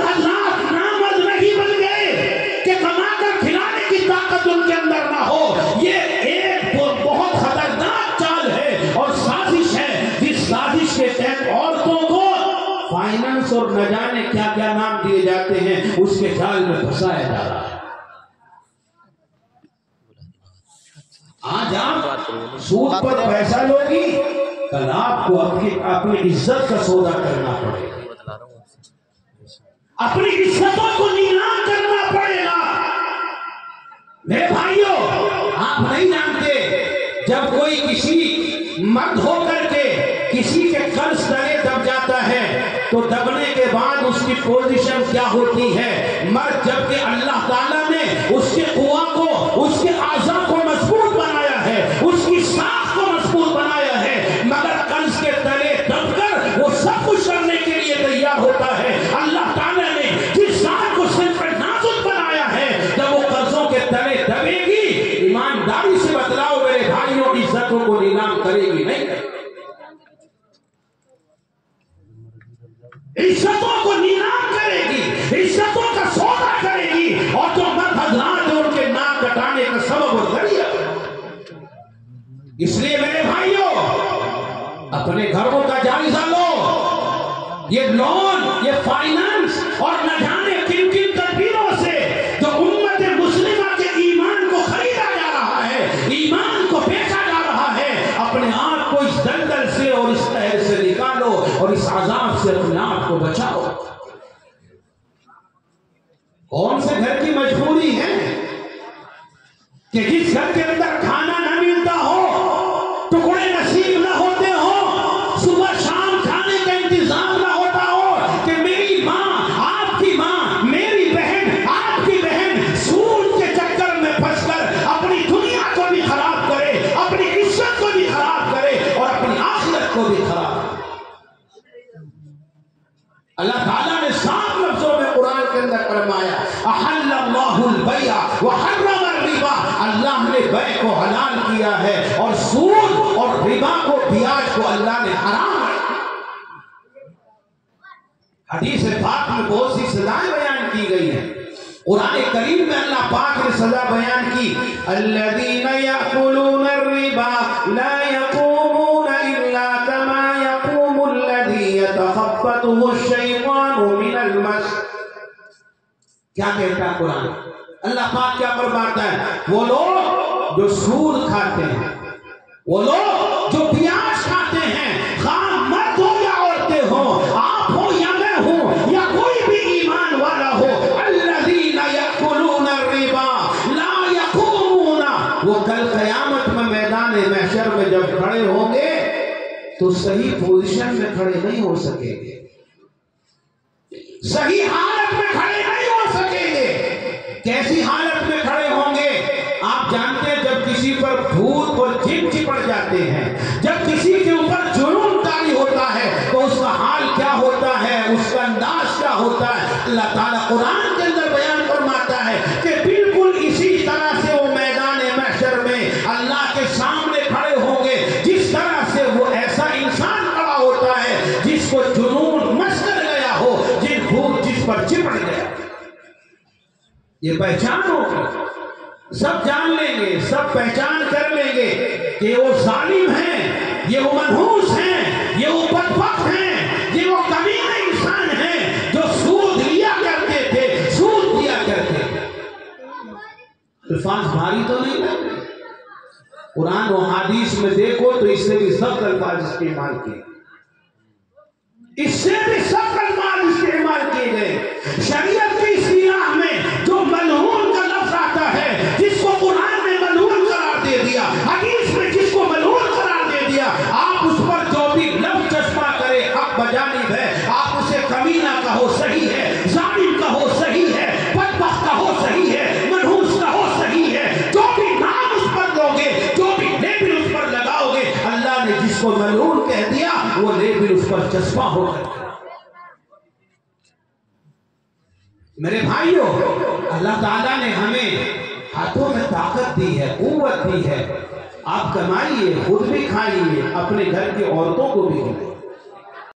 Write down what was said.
مرد حضرات نامرد نہیں بن گئے کہ کما کر کھلانے کی طاقت ان کے اندر نہ ہو. یہ ایک بہت خطرناک چال ہے اور سازش ہے، جس سازش کے تحت عورتوں کو فائنانس اور نہ جانے کیا کیا نام دیے جاتے ہیں، اس کے جال میں پھنسایا جا رہا ہے. آج آپ سود پر پیسہ لوگی، کل آپ کو اپنی عزت کا سودا کرنا پڑے گا، اپنی عزتوں کو نیلام کرنا پڑے گا. میرے بھائیوں، آپ نہیں جانتے جب کوئی کسی مرد ہو کر کے کسی کے قرض تلے دب جاتا ہے تو دبنے کے بعد اس کی پوزیشن کیا ہوتی ہے. مرد جبکہ اللہ تعالیٰ نے اس کے قوا کو، اس کے اعضاء کو مضبوط بنایا ہے، اس کی ساخت کو مضبوط بنایا ہے، مگر قرض کے تلے دب کر وہ سب کچھ کرنے کے لیے تیار ہوتا ہے. اللہ تعالیٰ نے جس ذات کو صرف نازک بنایا ہے، جب وہ قرضوں کے تلے دبے گی، ایمانداری سے بتلاؤ میرے بھائیوں، عزتوں کو نیلام کرے گی نہیں؟ عزتوں کو نیلام کرے گی، عزتوں کا سودا کرے گی، اور جو مرد حضرات ہیں ان کے نام کٹانے کا سبب اور ذریعہ. اس لیے میرے بھائیوں، اپنے گھروں کا جائزہ لو. یہ لون، یہ فائنانس اور نہ جانے کن کن تدبیروں سے جو امت مسلمہ کے ایمان کو خریدا جا رہا ہے، ایمان کو بیچا جا رہا ہے، اپنے آپ کو اس دلدل سے اور اس قہر سے نکالو اور اس عذاب سے اپنے آپ کو بچاؤ. کون سے گھر کی مجبوری ہے کہ جس گھر کے اندر کھانا نہ ملتا ہو، ٹکڑے نصیب نہ ہوتے ہو، صبح شام کھانے کا انتظام نہ ہوتا ہو، کہ میری ماں، آپ کی ماں، میری بہن، آپ کی بہن سود کے چکر میں پھنس کر اپنی دنیا کو بھی خراب کرے، اپنی عزت کو بھی خراب کرے اور اپنی آخرت کو بھی خراب کرے. اللہ تعالیٰ نے صاف لفظوں میں قرآن کے اندر فرمایا، احل اللہ البیع وحرم الربا، اللہ نے بیع کو حلال کیا ہے اور سود اور ربا کو، بیاج کو اللہ نے حرام کیا. حدیث پاک میں بہت سی سزائیں بیان کی گئی ہیں. قرآن کریم میں اللہ پاک نے سزا بیان کی، الذین یأکلون الربا لا یقومون الا کما یقوم الذی یتخبطہ الشیطان من المس. کیا کہتا ہے قرآن؟ اللہ پاک کیا فرماتا ہے؟ وہ لوگ جو سود کھاتے ہیں، وہ لوگ جو بیاج کھاتے ہیں، خواہ مرد ہو یا عورتیں ہوں، آپ ہو یا میں ہوں یا کوئی بھی ایمان والا ہو، الذین یأکلون الربا لا یقومون، وہ کل قیامت میں میدان محشر میں جب کھڑے ہوں گے تو صحیح پوزیشن میں کھڑے نہیں ہو سکیں گے، صحیح حالت میں کھڑے نہیں ہو سکیں گے. کیسی حالت میں کھڑے ہوں گے؟ آپ جانتے ہیں جب کسی پر بھوت اور جن چپٹ جاتے ہیں، جب کسی کے اوپر جنون طاری ہوتا ہے تو اس کا حال کیا ہوتا ہے، اس کا انداز کیا ہوتا ہے. اللہ تعالیٰ قرآن کے اندر بیان فرماتا ہے کہ بالکل اسی طرح سے وہ میدان محشر میں اللہ کے سامنے کھڑے ہوں گے، جس طرح سے وہ ایسا انسان کھڑا ہوتا ہے جس کو جنون مس کر گیا ہو، جن بھوت جس پر چپٹ گیا. یہ پہچان ہوگی، سب جان لیں گے، سب پہچان کر لیں گے کہ وہ ظالم ہیں، یہ وہ منحوس ہیں، یہ وہ بدبخت ہیں، یہ وہ کمینے انسان ہیں جو سود لیا کرتے تھے، سود دیا کرتے تھے. الفاظ بھاری تو نہیں لگتے؟ قرآن و حدیث میں دیکھو تو اس سے بھی سخت الفاظ استعمال کیے، اس سے بھی سخت الفاظ استعمال کیے گئے. شریعت کی اصطلاح میں جو ملعون کا لفظ آتا ہے، جس کو قرآن نے ملعون قرار دے دیا، حدیث میں جس کو ملعون قرار دے دیا، آپ اس پر جو بھی لفظ چشمہ کرے حق بجانب ہے. آپ اسے کمینہ کہو صحیح ہے، ظالم کہو صحیح ہے، بدبخت کہو صحیح ہے، منحوس کہو صحیح ہے، جو بھی نام اس پر دو گے، جو بھی لیبل اس پر لگاؤ گے، اللہ نے جس کو ملعون کہہ دیا وہ لیبل اس پر چشمہ ہو گیا. میرے بھائیوں، اللہ تعالیٰ نے ہمیں ہاتھوں میں طاقت دی ہے، قوت دی ہے. آپ کمائیے، خود بھی کھائیے، اپنے گھر کی عورتوں کو بھی کھلائیے.